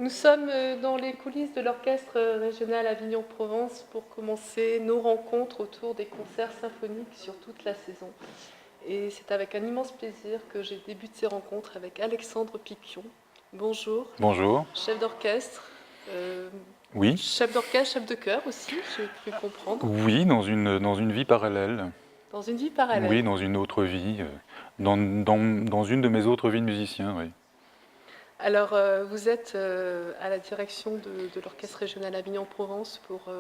Nous sommes dans les coulisses de l'Orchestre régional Avignon-Provence pour commencer nos rencontres autour des concerts symphoniques sur toute la saison. Et c'est avec un immense plaisir que j'ai débuté ces rencontres avec Alexandre Piquion. Bonjour. Bonjour. Chef d'orchestre. Oui. Chef d'orchestre, chef de chœur aussi, j'ai cru comprendre. Oui, dans une vie parallèle. Dans une vie parallèle. Oui, dans une autre vie. Dans une de mes autres vies de musicien, oui. Alors, vous êtes à la direction de l'Orchestre régional Avignon-Provence pour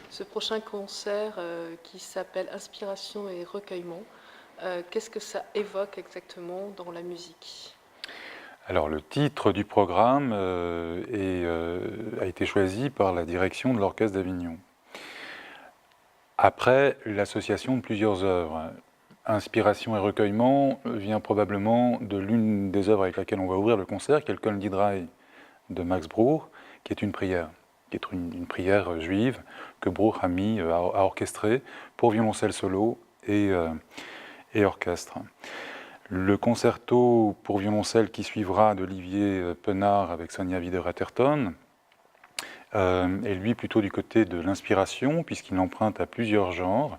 ce prochain concert qui s'appelle Inspiration et recueillement. Qu'est-ce que ça évoque exactement dans la musique ? Alors, le titre du programme a été choisi par la direction de l'Orchestre d'Avignon. Après l'association de plusieurs œuvres. Inspiration et recueillement vient probablement de l'une des œuvres avec laquelle on va ouvrir le concert, qui est le Kol Nidre de Max Bruch, qui est une prière, une prière juive que Bruch a orchestrée pour violoncelle solo et orchestre. Le concerto pour violoncelle qui suivra d'Olivier Penard avec Sonia Wider-Atherton est lui plutôt du côté de l'inspiration, puisqu'il emprunte à plusieurs genres.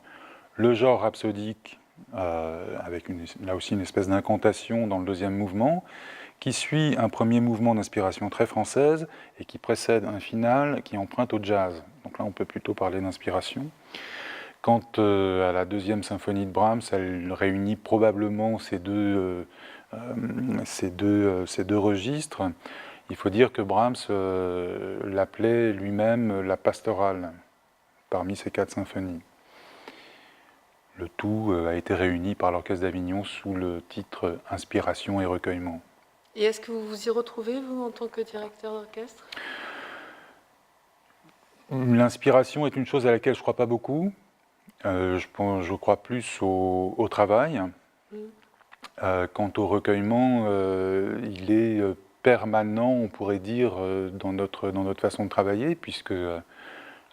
Le genre rhapsodique, avec là aussi une espèce d'incantation dans le deuxième mouvement, qui suit un premier mouvement d'inspiration très française et qui précède un final qui emprunte au jazz. Donc là, on peut plutôt parler d'inspiration. Quant à la deuxième symphonie de Brahms, elle réunit probablement ces deux registres. Il faut dire que Brahms l'appelait lui-même la pastorale parmi ces 4 symphonies. Le tout a été réuni par l'Orchestre d'Avignon sous le titre Inspiration et recueillement. Et est-ce que vous vous y retrouvez, vous, en tant que directeur d'orchestre ? L'inspiration est une chose à laquelle je ne crois pas beaucoup. Je crois plus au travail. Quant au recueillement, il est permanent, on pourrait dire, dans notre façon de travailler, puisque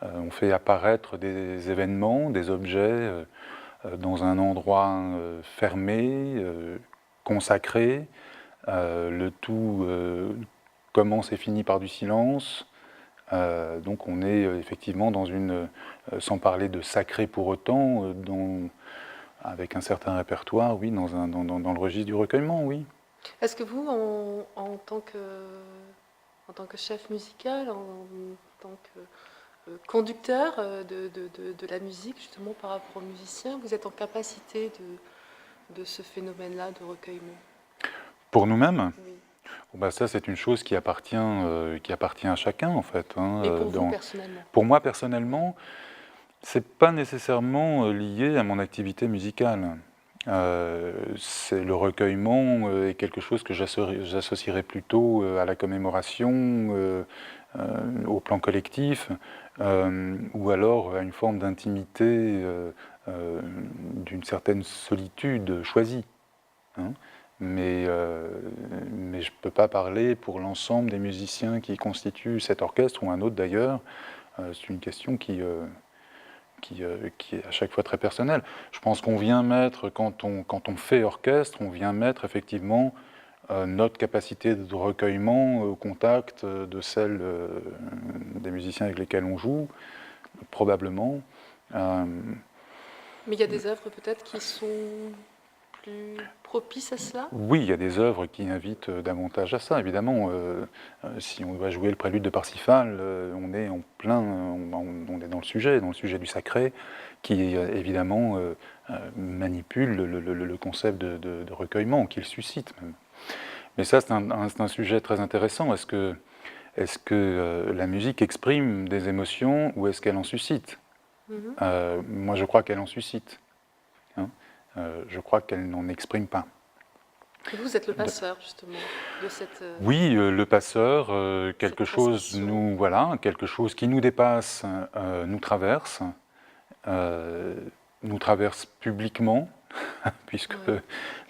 on fait apparaître des événements, des objets dans un endroit fermé, consacré. Le tout commence et finit par du silence. Donc on est effectivement dans sans parler de sacré pour autant, avec un certain répertoire, oui, dans le registre du recueillement, oui. Est-ce que vous, en tant que chef musical, en tant que conducteur de la musique, justement par rapport aux musiciens, vous êtes en capacité de ce phénomène-là de recueillement ? Pour nous-mêmes ? Oui. Bah ça, c'est une chose qui appartient à chacun, en fait. Et pour vous, personnellement ? Pour moi, personnellement, c'est pas nécessairement lié à mon activité musicale. Le recueillement est quelque chose que j'associerais plutôt à la commémoration, au plan collectif, ou alors à une forme d'intimité, d'une certaine solitude choisie. Mais je ne peux pas parler pour l'ensemble des musiciens qui constituent cet orchestre, ou un autre d'ailleurs. C'est une question qui est à chaque fois très personnelle. Je pense qu'on vient mettre, quand on fait orchestre, on vient mettre effectivement notre capacité de recueillement au contact de celle des musiciens avec lesquels on joue, probablement. Mais il y a des œuvres peut-être qui sont plus propices à cela ? Oui, il y a des œuvres qui invitent davantage à ça, évidemment. Si on doit jouer le prélude de Parsifal, on est en plein, on est dans le sujet du sacré, qui évidemment manipule le concept de recueillement, qu'il suscite même. Mais ça, c'est un sujet très intéressant. Est-ce que la musique exprime des émotions ou est-ce qu'elle en suscite ? Moi, je crois qu'elle en suscite. Je crois qu'elle n'en exprime pas. Et vous êtes le passeur, justement, de cette... Oui, le passeur, quelque chose qui nous dépasse, nous traverse publiquement, puisque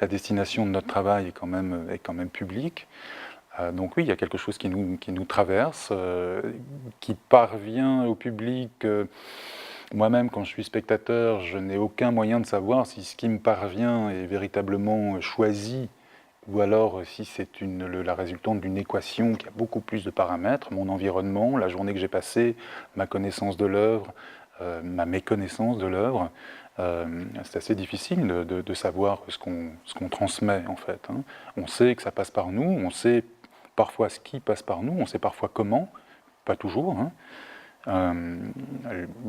la destination de notre travail est quand même publique. Donc oui, il y a quelque chose qui nous traverse, qui parvient au public. Moi-même, quand je suis spectateur, je n'ai aucun moyen de savoir si ce qui me parvient est véritablement choisi ou alors si c'est la résultante d'une équation qui a beaucoup plus de paramètres, mon environnement, la journée que j'ai passée, ma connaissance de l'œuvre, ma méconnaissance de l'œuvre. C'est assez difficile de savoir ce qu'on transmet en fait. Hein. On sait que ça passe par nous, on sait parfois ce qui passe par nous, on sait parfois comment, pas toujours. Hein.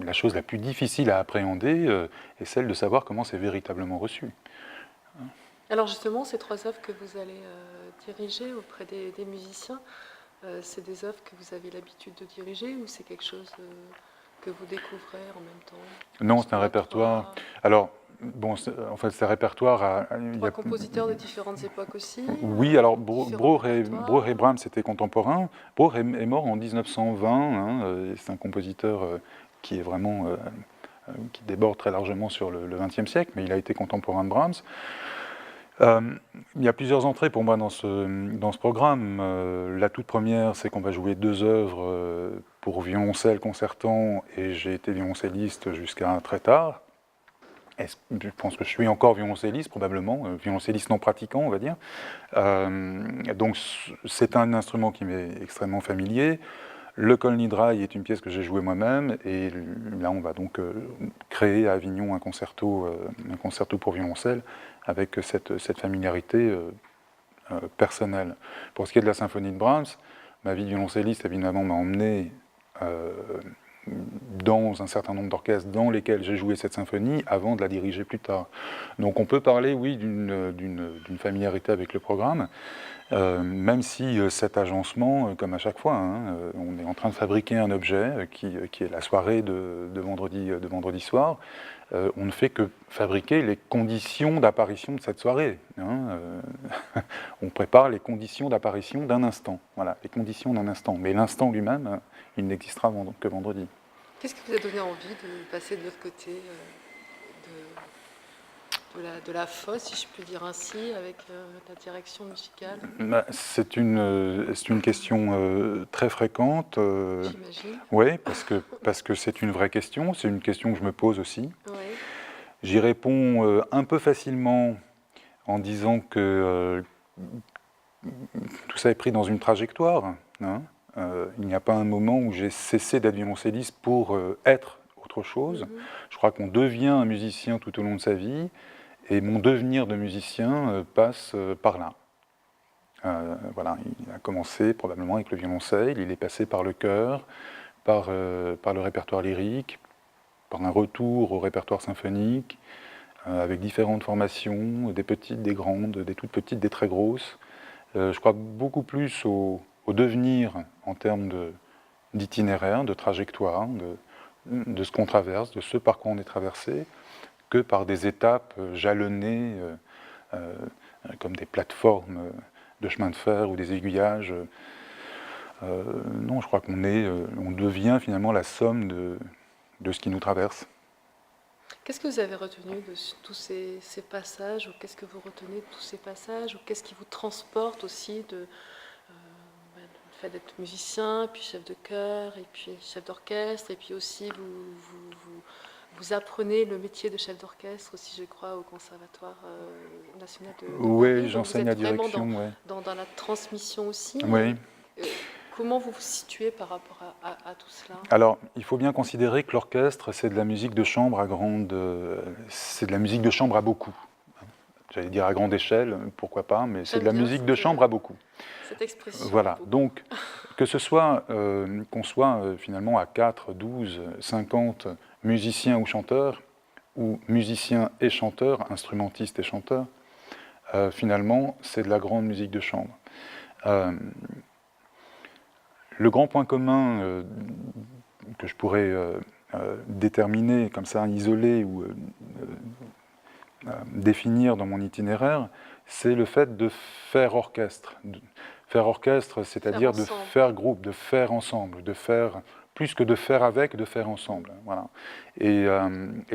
La chose la plus difficile à appréhender est celle de savoir comment c'est véritablement reçu. Alors justement, ces 3 œuvres que vous allez diriger auprès des musiciens, c'est des œuvres que vous avez l'habitude de diriger ou c'est quelque chose que vous découvrez en même temps? Non, c'est un répertoire. Alors, bon, en fait, c'est un répertoire. Il y a compositeurs de différentes époques aussi. Oui, alors différents Brohr et Brahms c'était contemporain. Brohr est mort en 1920. Hein, c'est un compositeur qui est vraiment qui déborde très largement sur le XXe siècle, mais il a été contemporain de Brahms. Il y a plusieurs entrées pour moi dans ce programme. La toute première, c'est qu'on va jouer 2 œuvres pour violoncelle concertant, et j'ai été violoncelliste jusqu'à très tard. Et je pense que je suis encore violoncelliste, probablement, violoncelliste non pratiquant, on va dire. Donc c'est un instrument qui m'est extrêmement familier. Le Kol Nidrei est une pièce que j'ai jouée moi-même, et là on va donc créer à Avignon un concerto pour violoncelle avec cette familiarité personnelle. Pour ce qui est de la symphonie de Brahms, ma vie de violoncelliste évidemment m'a emmené dans un certain nombre d'orchestres dans lesquels j'ai joué cette symphonie avant de la diriger plus tard. Donc on peut parler, oui, d'une familiarité avec le programme, même si cet agencement, comme à chaque fois, hein, on est en train de fabriquer un objet qui est la soirée de vendredi soir, on ne fait que fabriquer les conditions d'apparition de cette soirée. Hein, on prépare les conditions d'apparition d'un instant. Voilà, les conditions d'un instant. Mais l'instant lui-même, il n'existera que vendredi. Qu'est-ce qui vous a donné envie de passer de l'autre côté de la fosse, si je puis dire ainsi, avec la direction musicale? C'est une question très fréquente. J'imagine. Oui, parce que c'est une vraie question. C'est une question que je me pose aussi. Ouais. J'y réponds un peu facilement en disant que tout ça est pris dans une trajectoire. Hein. Il n'y a pas un moment où j'ai cessé d'être violoncelliste pour être autre chose. Mm-hmm. Je crois qu'on devient un musicien tout au long de sa vie, et mon devenir de musicien passe par là. Voilà, il a commencé probablement avec le violoncelle, il est passé par le chœur, par le répertoire lyrique, par un retour au répertoire symphonique, avec différentes formations, des petites, des grandes, des toutes petites, des très grosses. Je crois beaucoup plus au devenir en termes d'itinéraire, de trajectoire, de ce qu'on traverse, de ce par quoi on est traversé, que par des étapes jalonnées comme des plateformes de chemin de fer ou des aiguillages. Non, je crois on devient finalement la somme de ce qui nous traverse. Qu'est-ce que vous avez retenu de tous ces passages, ou qu'est-ce que vous retenez de tous ces passages, ou qu'est-ce qui vous transporte aussi le fait d'être musicien, puis chef de chœur, et puis chef d'orchestre, et puis aussi vous apprenez le métier de chef d'orchestre aussi, je crois, au Conservatoire national de Paris. Oui, j'enseigne la direction. Vous êtes vraiment dans la transmission aussi. Oui. Comment vous vous situez par rapport à tout cela? Alors, il faut bien considérer que l'orchestre, c'est de la musique de chambre c'est de la musique de chambre à beaucoup. J'allais dire à grande échelle, pourquoi pas, mais c'est de la musique de chambre à beaucoup. Cette expression. Voilà, donc que ce soit qu'on soit finalement à 4, 12, 50 musiciens ou chanteurs, ou musiciens et chanteurs, instrumentistes et chanteurs, finalement, c'est de la grande musique de chambre. Le grand point commun que je pourrais déterminer comme ça, isolé ou définir dans mon itinéraire, c'est le fait de faire orchestre. Faire orchestre, c'est-à-dire de faire groupe, de faire ensemble, de faire plus que de faire avec, de faire ensemble. Voilà. Et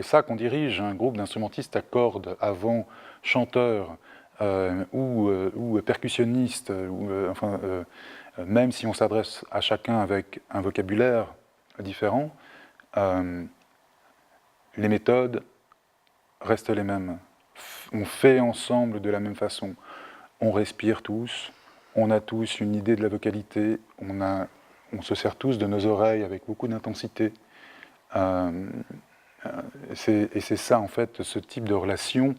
ça, qu'on dirige un groupe d'instrumentistes à cordes, avant chanteurs ou percussionnistes, même si on s'adresse à chacun avec un vocabulaire différent, les méthodes restent les mêmes. On fait ensemble de la même façon. on respire tous, on a tous une idée de la vocalité, on se sert tous de nos oreilles avec beaucoup d'intensité. Et c'est ça, en fait, ce type de relation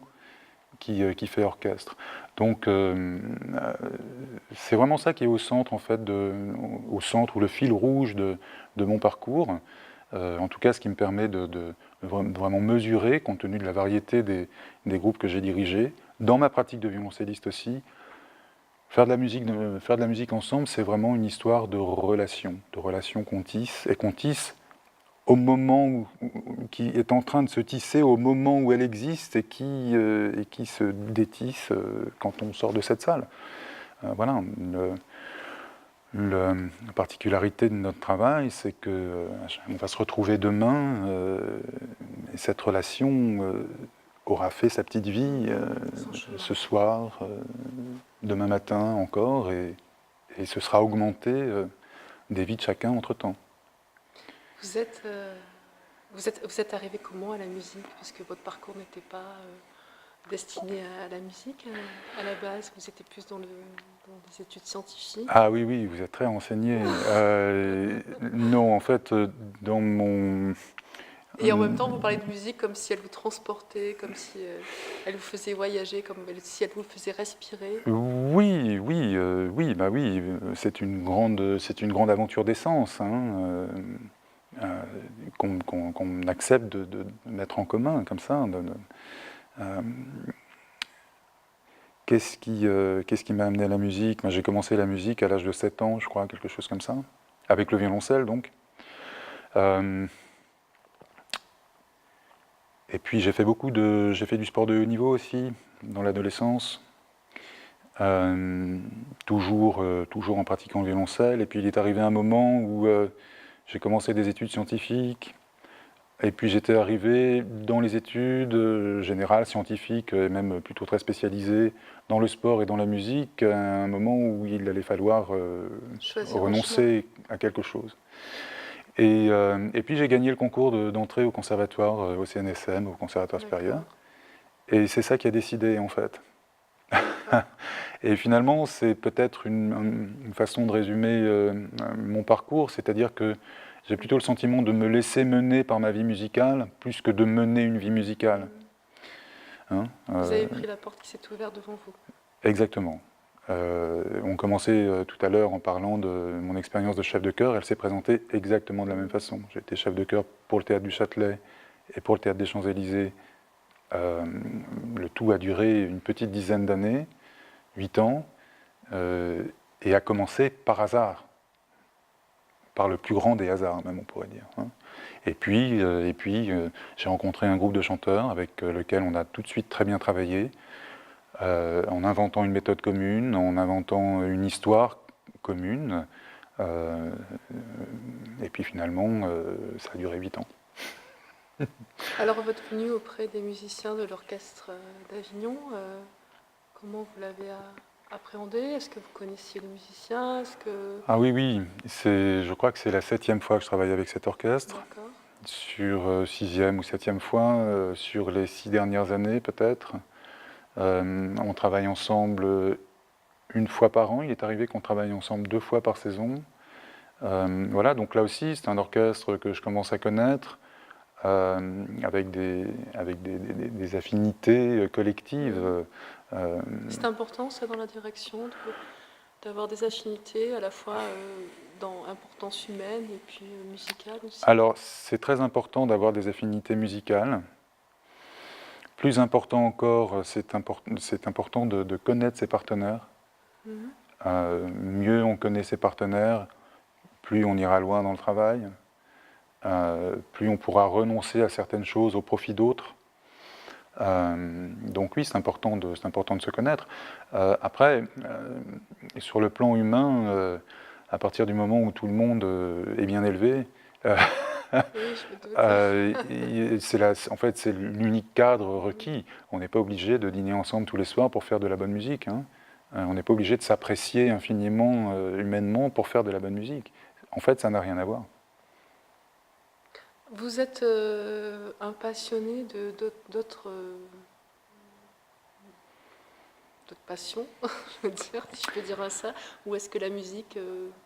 qui fait orchestre. Donc, c'est vraiment ça qui est au centre, en fait, au centre ou le fil rouge de mon parcours. En tout cas, ce qui me permet de vraiment mesurer, compte tenu de la variété des groupes que j'ai dirigés, dans ma pratique de violoncelliste aussi. Faire de la musique ensemble, c'est vraiment une histoire de relation qu'on tisse, et qu'on tisse au moment qui est en train de se tisser, au moment où elle existe, et qui se détisse quand on sort de cette salle. Voilà. La particularité de notre travail, c'est qu'on va se retrouver demain, et cette relation aura fait sa petite vie ce soir, demain matin encore, et ce sera augmenté des vies de chacun entre-temps. Vous êtes arrivé comment à la musique? Puisque votre parcours n'était pas destiné à la musique à la base, vous étiez plus dans des études scientifiques. Ah oui, oui, vous êtes très renseigné. Non, en fait, dans mon... Et en même temps, vous parlez de musique comme si elle vous transportait, comme si elle vous faisait voyager, si elle vous faisait respirer. Oui, oui, oui, bah oui, c'est une grande aventure d'essence, hein, qu'on accepte de mettre en commun comme ça. Qu'est-ce qui m'a amené à la musique? Moi, j'ai commencé la musique à l'âge de 7 ans, je crois, quelque chose comme ça, avec le violoncelle donc. Et puis j'ai fait du sport de haut niveau aussi dans l'adolescence, toujours en pratiquant le violoncelle. Et puis il est arrivé un moment où j'ai commencé des études scientifiques. Et puis j'étais arrivé dans les études générales, scientifiques, et même plutôt très spécialisées dans le sport et dans la musique, à un moment où il allait falloir renoncer à quelque chose. Et puis j'ai gagné le concours d'entrée au conservatoire, au CNSM, au Conservatoire supérieur. Et c'est ça qui a décidé, en fait. Et finalement, c'est peut-être une façon de résumer mon parcours, c'est-à-dire que j'ai plutôt le sentiment de me laisser mener par ma vie musicale, plus que de mener une vie musicale. Hein, vous avez pris la porte qui s'est ouverte devant vous. Exactement. On commençait tout à l'heure en parlant de mon expérience de chef de chœur, elle s'est présentée exactement de la même façon. J'ai été chef de chœur pour le Théâtre du Châtelet et pour le Théâtre des Champs-Élysées. Le tout a duré une petite dizaine d'années, 8 ans, et a commencé par hasard, par le plus grand des hasards même, on pourrait dire. Hein. Et puis j'ai rencontré un groupe de chanteurs avec lequel on a tout de suite très bien travaillé, en inventant une méthode commune, en inventant une histoire commune, et puis finalement ça a duré 8 ans. Alors votre venue auprès des musiciens de l'orchestre d'Avignon, comment vous l'avez appréhendé? Est-ce que vous connaissiez les musiciens? Ah oui, oui, je crois que c'est la 7e fois que je travaille avec cet orchestre. D'accord. Sur 6e ou 7e fois, sur les 6 dernières années peut-être. On travaille ensemble une fois par an. Il est arrivé qu'on travaille ensemble 2 fois par saison. Voilà, donc là aussi, c'est un orchestre que je commence à connaître, avec des affinités collectives. C'est important, ça, dans la direction, d'avoir des affinités à la fois dans importance humaine et puis musicale aussi. Alors, c'est très important d'avoir des affinités musicales. Plus important encore, c'est important de connaître ses partenaires. Mieux on connaît ses partenaires, plus on ira loin dans le travail, plus on pourra renoncer à certaines choses au profit d'autres. Donc oui, c'est important de se connaître. Après, sur le plan humain, à partir du moment où tout le monde est bien élevé, en fait, c'est l'unique cadre requis. On n'est pas obligé de dîner ensemble tous les soirs pour faire de la bonne musique. Hein. On n'est pas obligé de s'apprécier infiniment, humainement, pour faire de la bonne musique. En fait, ça n'a rien à voir. Vous êtes un passionné d'autres d'autres passions, je veux dire, si je peux dire ça, ou est-ce que la musique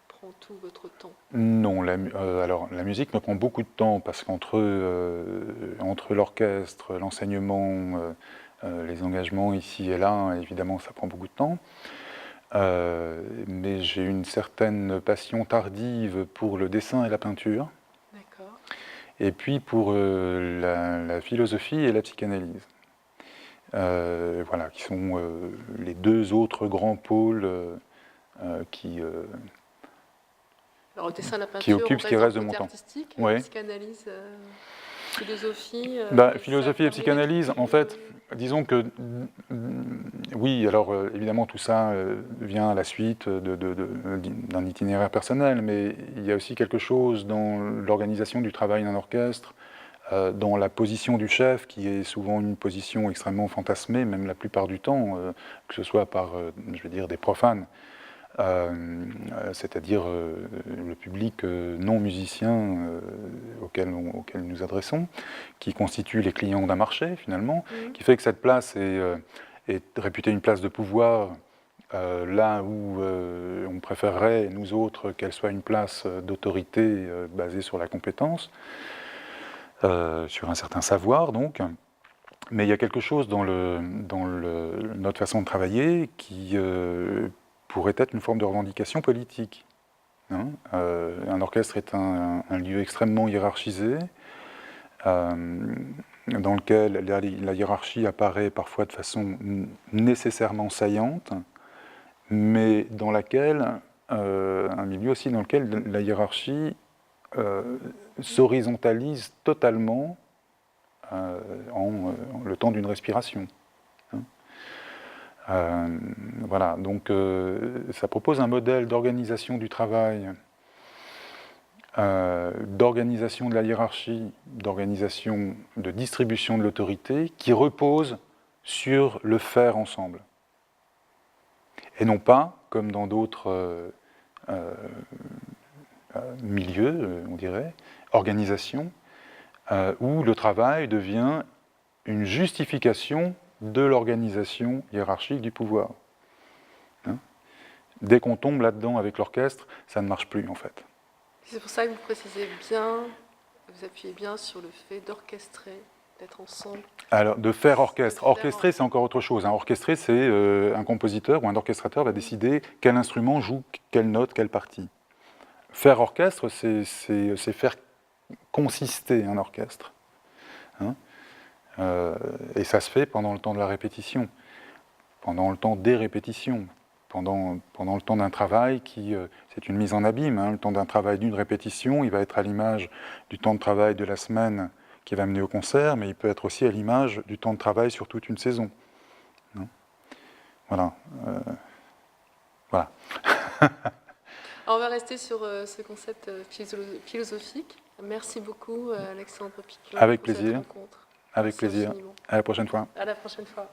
prend tout votre temps? Non, alors la musique me prend beaucoup de temps parce entre l'orchestre, l'enseignement, les engagements ici et là, évidemment, ça prend beaucoup de temps. Mais j'ai une certaine passion tardive pour le dessin et la peinture, D'accord. et puis pour la philosophie et la psychanalyse. Voilà, qui sont les deux autres grands pôles qui, Alors, au dessin, la qui peinture, on occupent ce qui reste dans le reste de mon côté temps. artistique, Ouais. psychanalyse, philosophie, ça Philosophie et permet d'être psychanalyse, plus, en fait, disons que oui, alors évidemment tout ça vient à la suite d'un itinéraire personnel, mais il y a aussi quelque chose dans l'organisation du travail d'un orchestre, dans la position du chef, qui est souvent une position extrêmement fantasmée, même la plupart du temps, que ce soit par, je vais dire, des profanes, c'est-à-dire le public non musicien auquel nous nous adressons, qui constitue les clients d'un marché finalement, qui fait que cette place est réputée une place de pouvoir, là où on préférerait, nous autres, qu'elle soit une place d'autorité basée sur la compétence, sur un certain savoir donc. Mais il y a quelque chose dans notre façon de travailler qui pourrait être une forme de revendication politique. Hein. Un orchestre est un lieu extrêmement hiérarchisé, dans lequel la hiérarchie apparaît parfois de façon nécessairement saillante, mais dans laquelle, un milieu aussi dans lequel la hiérarchie s'horizontalise totalement en le temps d'une respiration. Voilà, donc ça propose un modèle d'organisation du travail, d'organisation de la hiérarchie, d'organisation de distribution de l'autorité qui repose sur le faire ensemble. Et non pas, comme dans d'autres milieux, on dirait, organisations, où le travail devient une justification de l'organisation hiérarchique du pouvoir. Hein. Dès qu'on tombe là-dedans avec l'orchestre, ça ne marche plus en fait. C'est pour ça que vous précisez bien, vous appuyez bien sur le fait d'orchestrer, d'être ensemble. Alors, de faire orchestre. Orchestrer, c'est encore autre chose. Hein. Orchestrer, c'est un compositeur ou un orchestrateur va décider quel instrument joue quelle note, quelle partie. Faire orchestre, c'est faire consister un orchestre. Hein. Et ça se fait pendant le temps de la répétition, pendant le temps des répétitions, pendant le temps d'un travail qui, c'est une mise en abîme, hein. Le temps d'un travail d'une répétition, il va être à l'image du temps de travail de la semaine qui va mener au concert, mais il peut être aussi à l'image du temps de travail sur toute une saison. Hein. Voilà. Voilà. Alors, on va rester sur ce concept philosophique. Merci beaucoup, Alexandre Piquet, Avec pour cette plaisir. rencontre. Avec Merci plaisir. infiniment. À la prochaine fois. À la prochaine fois.